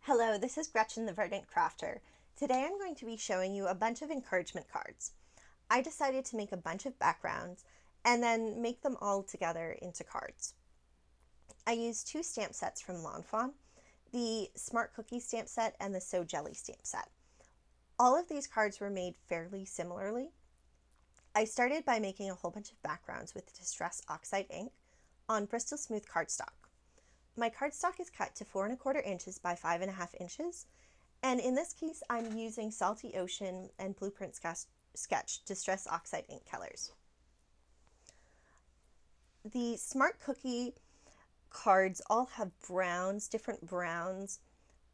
Hello, this is Gretchen the Verdant Crafter. Today I'm going to be showing you a bunch of encouragement cards. I decided to make a bunch of backgrounds and then make them all together into cards. I used two stamp sets from Fawn, the Smart Cookie stamp set and the So Jelly stamp set. All of these cards were made fairly similarly. I started by making a whole bunch of backgrounds with Distress Oxide ink on Bristol Smooth cardstock. My cardstock is cut to 4¼ inches by 5½ inches, and in this case I'm using Salty Ocean and Blueprint Sketch Distress Oxide ink colors. The Smart Cookie cards all have browns, different browns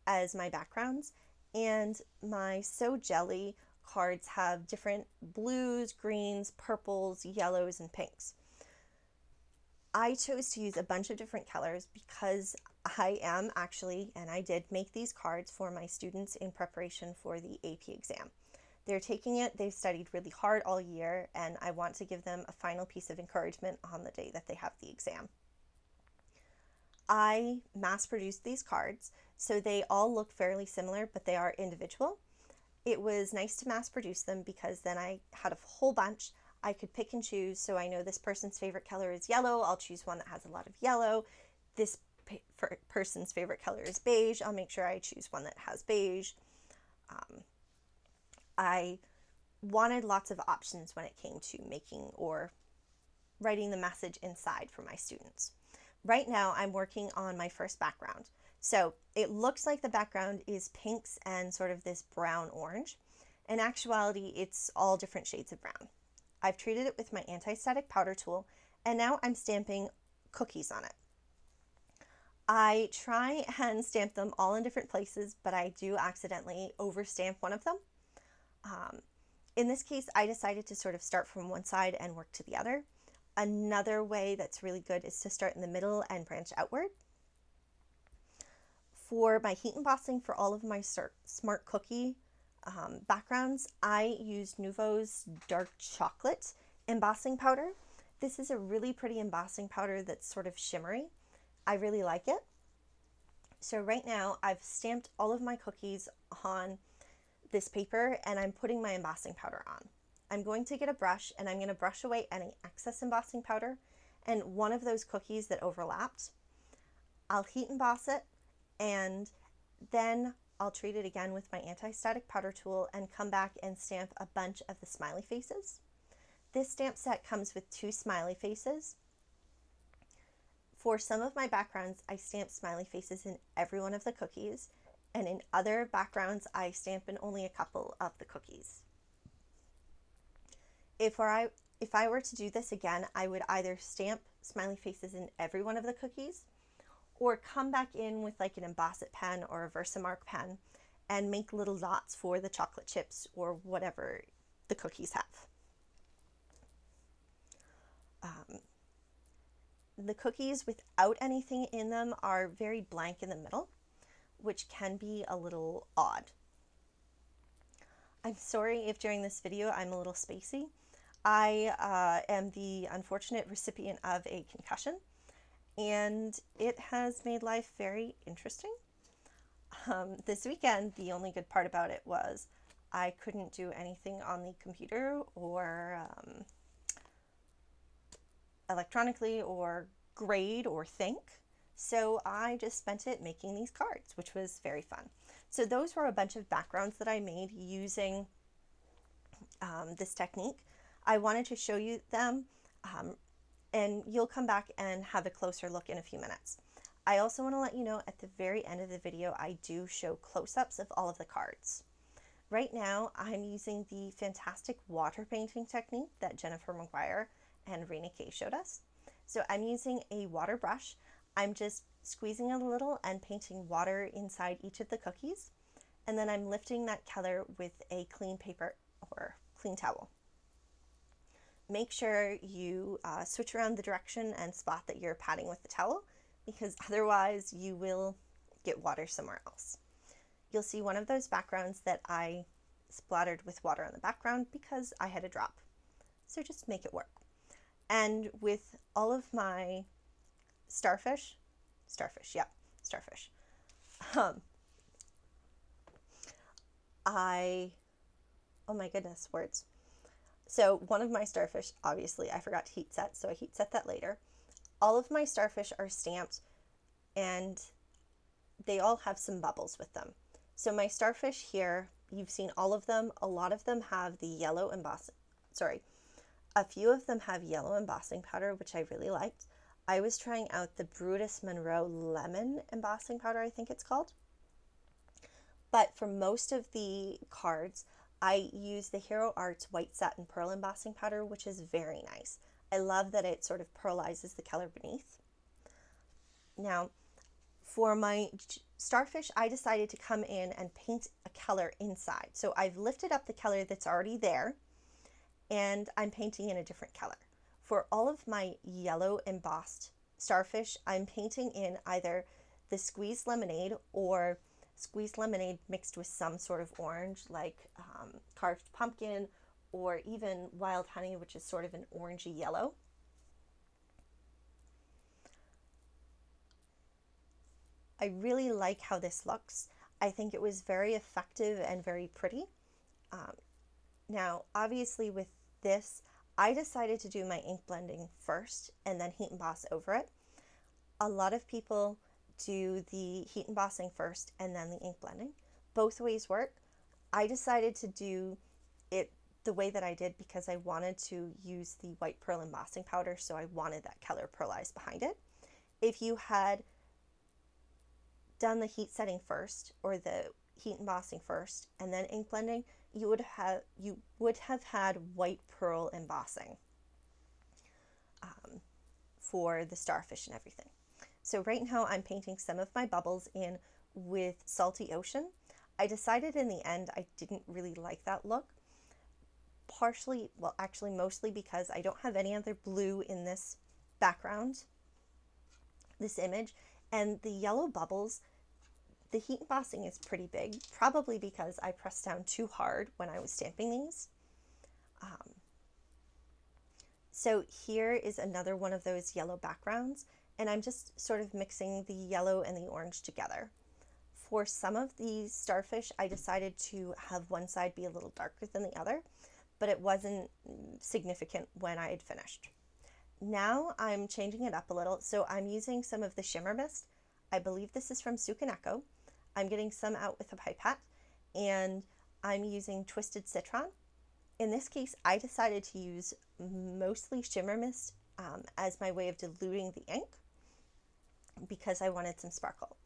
as my backgrounds, and my So Jelly cards have different blues, greens, purples, yellows, and pinks. I chose to use a bunch of different colors because I am actually, and I did make these cards for my students in preparation for the AP exam. They're taking it, they've studied really hard all year, and I want to give them a final piece of encouragement on the day that they have the exam. I mass-produced these cards, so they all look fairly similar, but they are individual. It was nice to mass-produce them because then I had a whole bunch. I could pick and choose, so I know this person's favorite color is yellow, I'll choose one that has a lot of yellow. This person's favorite color is beige, I'll make sure I choose one that has beige. I wanted lots of options when it came to making or writing the message inside for my students. Right now I'm working on my first background. So it looks like the background is pinks and sort of this brown orange. In actuality, it's all different shades of brown. I've treated it with my anti-static powder tool, and now I'm stamping cookies on it. I try and stamp them all in different places, but I do accidentally overstamp one of them. In this case, I decided to sort of start from one side and work to the other. Another way that's really good is to start in the middle and branch outward. For my heat embossing for all of my Smart Cookie backgrounds, I used Nuvo's dark chocolate embossing powder. This is a really pretty embossing powder that's sort of shimmery. I really like it. So right now I've stamped all of my cookies on this paper and I'm putting my embossing powder on. I'm going to get a brush and I'm going to brush away any excess embossing powder and one of those cookies that overlapped. I'll heat emboss it and then I'll treat it again with my anti-static powder tool and come back and stamp a bunch of the smiley faces. This stamp set comes with 2 smiley faces. For some of my backgrounds, I stamp smiley faces in every one of the cookies, and in other backgrounds, I stamp in only a couple of the cookies. If I were to do this again, I would either stamp smiley faces in every one of the cookies, or come back in with like an emboss it pen or a Versamark pen and make little dots for the chocolate chips or whatever the cookies have. The cookies without anything in them are very blank in the middle, which can be a little odd. I'm sorry if during this video I'm a little spacey. I am the unfortunate recipient of a concussion, and it has made life very interesting. This weekend, the only good part about it was I couldn't do anything on the computer or electronically or grade or think. So I just spent it making these cards, which was very fun. So those were a bunch of backgrounds that I made using this technique. I wanted to show you them, and you'll come back and have a closer look in a few minutes. I also want to let you know at the very end of the video, I do show close-ups of all of the cards. Right now, I'm using the fantastic water painting technique that Jennifer McGuire and Raina Kay showed us. So I'm using a water brush. I'm just squeezing it a little and painting water inside each of the cookies. And then I'm lifting that color with a clean paper or clean towel. Make sure you switch around the direction and spot that you're patting with the towel, because otherwise you will get water somewhere else. You'll see one of those backgrounds that I splattered with water on the background because I had a drop. So just make it work. And with all of my starfish, oh my goodness, words. So one of my starfish, obviously, I forgot to heat set, so I heat set that later. All of my starfish are stamped and they all have some bubbles with them. So my starfish here, you've seen all of them. A lot of them have the yellow embossing, a few of them have yellow embossing powder, which I really liked. I was trying out the Brutus Monroe Lemon embossing powder, I think it's called. But for most of the cards, I use the Hero Arts White Satin Pearl embossing powder, which is very nice. I love that it sort of pearlizes the color beneath. Now, for my starfish, I decided to come in and paint a color inside. So I've lifted up the color that's already there, and I'm painting in a different color. For all of my yellow embossed starfish, I'm painting in either the squeezed lemonade or squeezed lemonade mixed with some sort of orange, like carved pumpkin, or even wild honey, which is sort of an orangey yellow. I really like how this looks. I think it was very effective and very pretty. Now, obviously with this, I decided to do my ink blending first and then heat emboss over it. A lot of people do the heat embossing first and then the ink blending. Both ways work. I decided to do it the way that I did because I wanted to use the white pearl embossing powder, so I wanted that color pearlized behind it. If you had done the heat setting first or the heat embossing first and then ink blending, you would have had white pearl embossing for the starfish and everything. So right now I'm painting some of my bubbles in with Salty Ocean. I decided in the end I didn't really like that look. Partially, well actually mostly because I don't have any other blue in this background, this image, and the yellow bubbles, the heat embossing is pretty big, probably because I pressed down too hard when I was stamping these. So here is another one of those yellow backgrounds, and I'm just sort of mixing the yellow and the orange together. For some of these starfish, I decided to have one side be a little darker than the other, but it wasn't significant when I had finished. Now I'm changing it up a little, so I'm using some of the shimmer mist. I believe this is from Sukaneko. I'm getting some out with a pipette, and I'm using Twisted Citron. In this case, I decided to use mostly shimmer mist as my way of diluting the ink because I wanted some sparkle.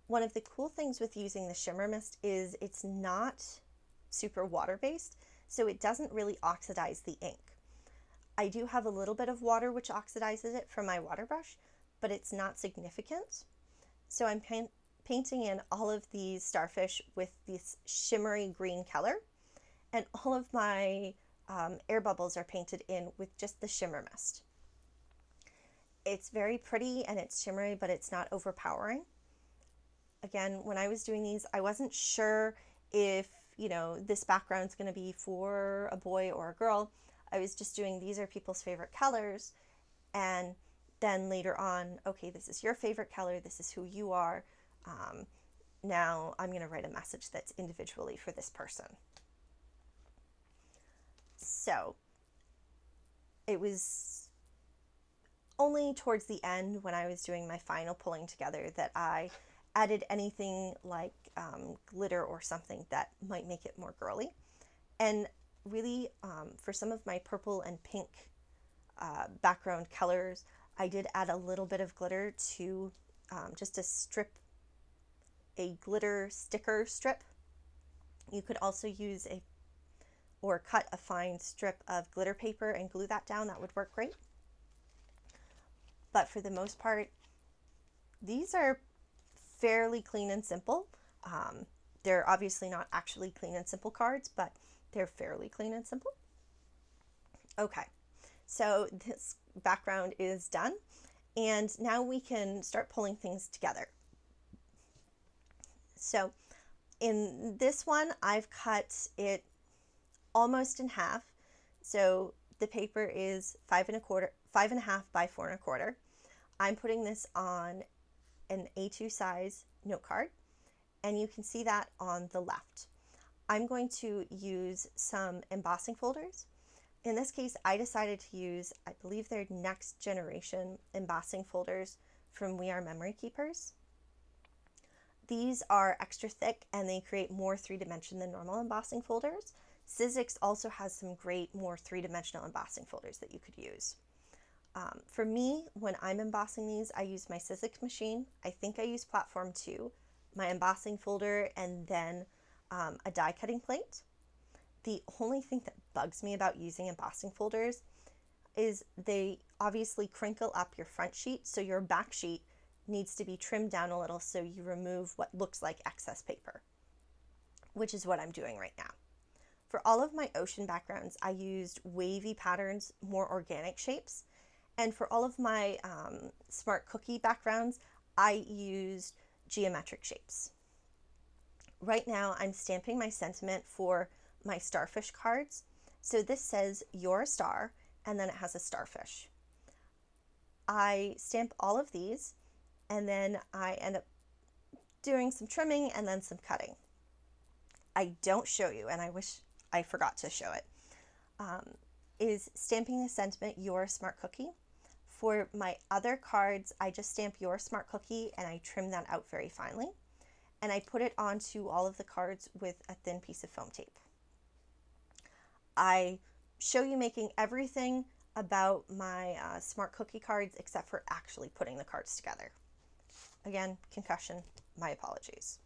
One of the cool things with using the shimmer mist is it's not super water-based, so it doesn't really oxidize the ink. I do have a little bit of water which oxidizes it from my water brush, but it's not significant. So I'm painting in all of these starfish with this shimmery green color, and all of my air bubbles are painted in with just the shimmer mist. It's very pretty and it's shimmery, but it's not overpowering. Again, when I was doing these, I wasn't sure if, this background's going to be for a boy or a girl. I was just doing, these are people's favorite colors, and then later on, okay, this is your favorite color, this is who you are. Now I'm going to write a message that's individually for this person. So it was only towards the end when I was doing my final pulling together that I added anything like glitter or something that might make it more girly. And really, for some of my purple and pink background colors, I did add a little bit of glitter to just a glitter sticker strip. You could also use or cut a fine strip of glitter paper and glue that down. That would work great. But for the most part, these are fairly clean and simple. They're obviously not actually clean and simple cards, but they're fairly clean and simple. Okay, so this background is done, and now we can start pulling things together. So in this one, I've cut it almost in half. So the paper is 5.25, 5.5 by 4.25. I'm putting this on an A2 size note card, and you can see that on the left. I'm going to use some embossing folders. In this case, I decided to use, I believe they're next generation embossing folders from We Are Memory Keepers. These are extra thick and they create more 3-dimension than normal embossing folders. Sizzix also has some great, more 3-dimensional embossing folders that you could use. For me, when I'm embossing these, I use my Sizzix machine. I think I use Platform 2, my embossing folder, and then a die cutting plate. The only thing that bugs me about using embossing folders is they obviously crinkle up your front sheet, so your back sheet needs to be trimmed down a little so you remove what looks like excess paper, which is what I'm doing right now. For all of my ocean backgrounds, I used wavy patterns, more organic shapes. And for all of my smart cookie backgrounds, I used geometric shapes. Right now, I'm stamping my sentiment for my starfish cards. So this says, "You're a star," and then it has a starfish. I stamp all of these, and then I end up doing some trimming and then some cutting. I don't show you, and I wish I forgot to show it, is stamping the sentiment, "You're a smart cookie." For my other cards, I just stamp "Your Smart Cookie" and I trim that out very finely. And I put it onto all of the cards with a thin piece of foam tape. I show you making everything about my Smart Cookie cards except for actually putting the cards together. Again, concussion, my apologies.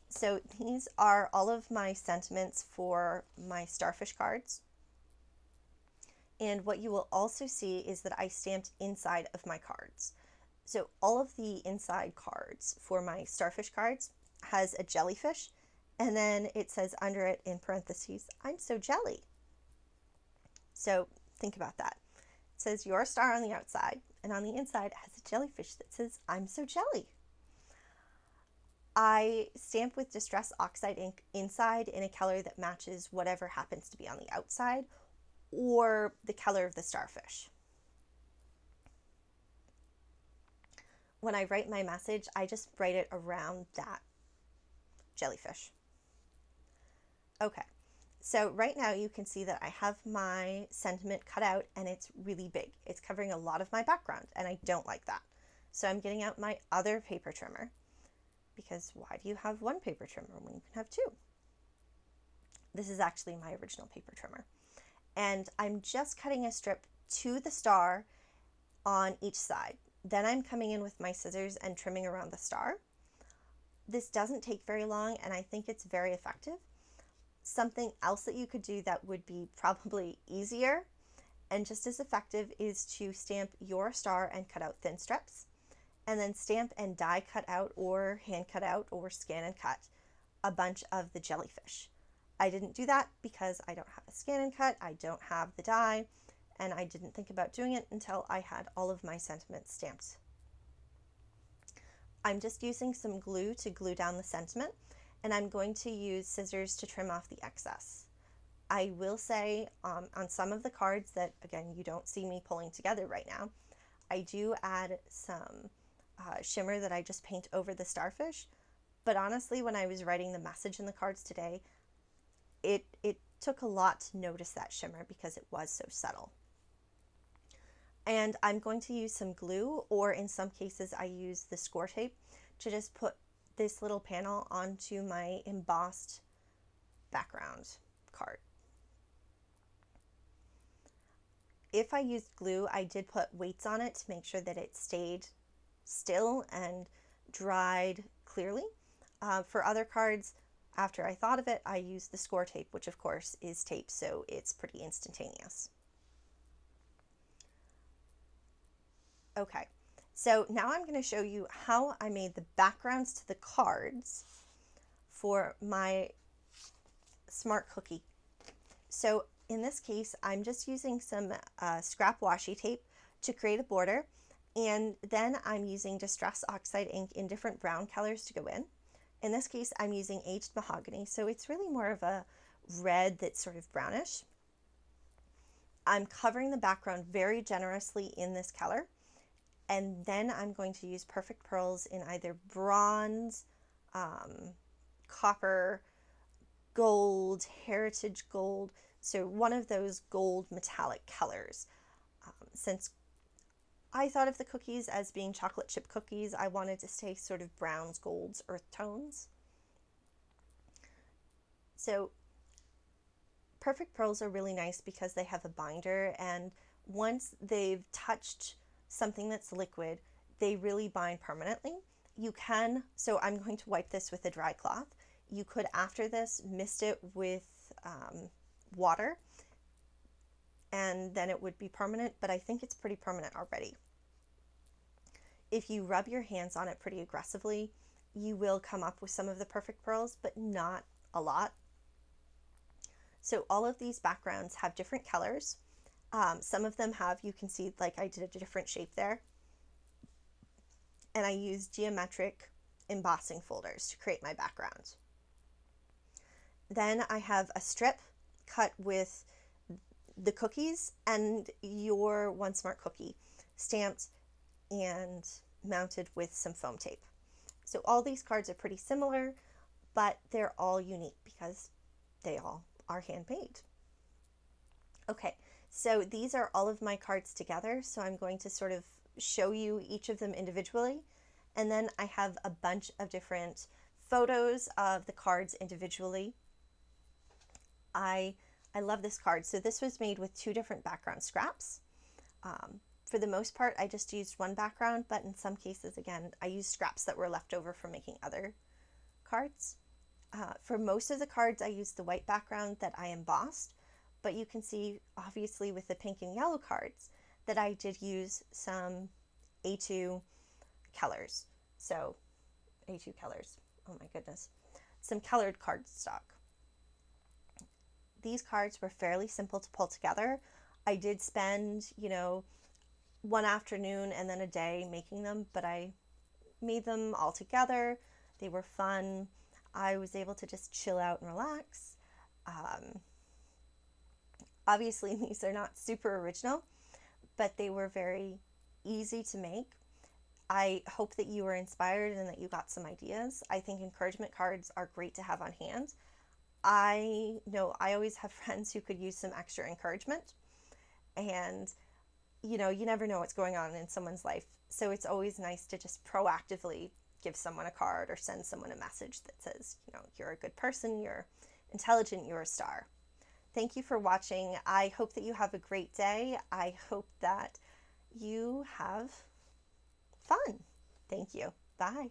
So these are all of my sentiments for my starfish cards. And what you will also see is that I stamped inside of my cards. So all of the inside cards for my starfish cards has a jellyfish, and then it says under it in parentheses, "I'm so jelly." So think about that. It says "You're a star" on the outside, and on the inside it has a jellyfish that says "I'm so jelly." I stamp with Distress Oxide ink inside in a color that matches whatever happens to be on the outside or the color of the starfish. When I write my message, I just write it around that jellyfish. Okay, so right now you can see that I have my sentiment cut out and it's really big. It's covering a lot of my background and I don't like that. So I'm getting out my other paper trimmer, because why do you have one paper trimmer when you can have two? This is actually my original paper trimmer. And I'm just cutting a strip to the star on each side. Then I'm coming in with my scissors and trimming around the star. This doesn't take very long and I think it's very effective. Something else that you could do that would be probably easier and just as effective is to stamp "Your Star" and cut out thin strips, and then stamp and die cut out or hand cut out or scan and cut a bunch of the jellyfish. I didn't do that because I don't have a scan and cut, I don't have the die, and I didn't think about doing it until I had all of my sentiments stamped. I'm just using some glue to glue down the sentiment, and I'm going to use scissors to trim off the excess. I will say on some of the cards that, again, you don't see me pulling together right now, I do add some shimmer that I just paint over the starfish, but honestly, when I was writing the message in the cards today, it took a lot to notice that shimmer because it was so subtle. And I'm going to use some glue, or in some cases I use the score tape to just put this little panel onto my embossed background card. If I used glue, I did put weights on it to make sure that it stayed still and dried clearly. For other cards, after I thought of it, I used the score tape, which of course is tape, so it's pretty instantaneous. Okay, so now I'm going to show you how I made the backgrounds to the cards for my Smart Cookie. So in this case, I'm just using some scrap washi tape to create a border, and then I'm using Distress Oxide ink in different brown colors to go in. In this case, I'm using aged mahogany, so it's really more of a red that's sort of brownish. I'm covering the background very generously in this color, and then I'm going to use Perfect Pearls in either bronze, copper, gold, heritage gold. So one of those gold metallic colors. Since I thought of the cookies as being chocolate chip cookies, I wanted to stay sort of browns, golds, earth tones. So perfect pearls are really nice because they have a binder, and once they've touched something that's liquid, they really bind permanently. You can, so I'm going to wipe this with a dry cloth. You could, after this, mist it with water, and then it would be permanent, but I think it's pretty permanent already. If you rub your hands on it pretty aggressively, you will come up with some of the perfect pearls, but not a lot. So all of these backgrounds have different colors. Some of them have, you can see, like I did a different shape there. And I used geometric embossing folders to create my background. Then I have a strip cut with the cookies and your One Smart Cookie stamped and mounted with some foam tape. So all these cards are pretty similar, but they're all unique because they all are handmade. Okay, so these are all of my cards together, so I'm going to sort of show you each of them individually, and then I have a bunch of different photos of the cards individually. I love this card. So this was made with 2 different background scraps. For the most part, I just used one background, but in some cases, again, I used scraps that were left over from making other cards. For most of the cards, I used the white background that I embossed, but you can see, obviously, with the pink and yellow cards, that I did use some A2 colors. So, A2 colors, oh my goodness, some colored cardstock. These cards were fairly simple to pull together. I did spend, one afternoon and then a day making them, but I made them all together. They were fun. I was able to just chill out and relax. Obviously, these are not super original, but they were very easy to make. I hope that you were inspired and that you got some ideas. I think encouragement cards are great to have on hand. I know I always have friends who could use some extra encouragement, and you never know what's going on in someone's life. So it's always nice to just proactively give someone a card or send someone a message that says, you're a good person, you're intelligent, you're a star. Thank you for watching. I hope that you have a great day. I hope that you have fun. Thank you. Bye.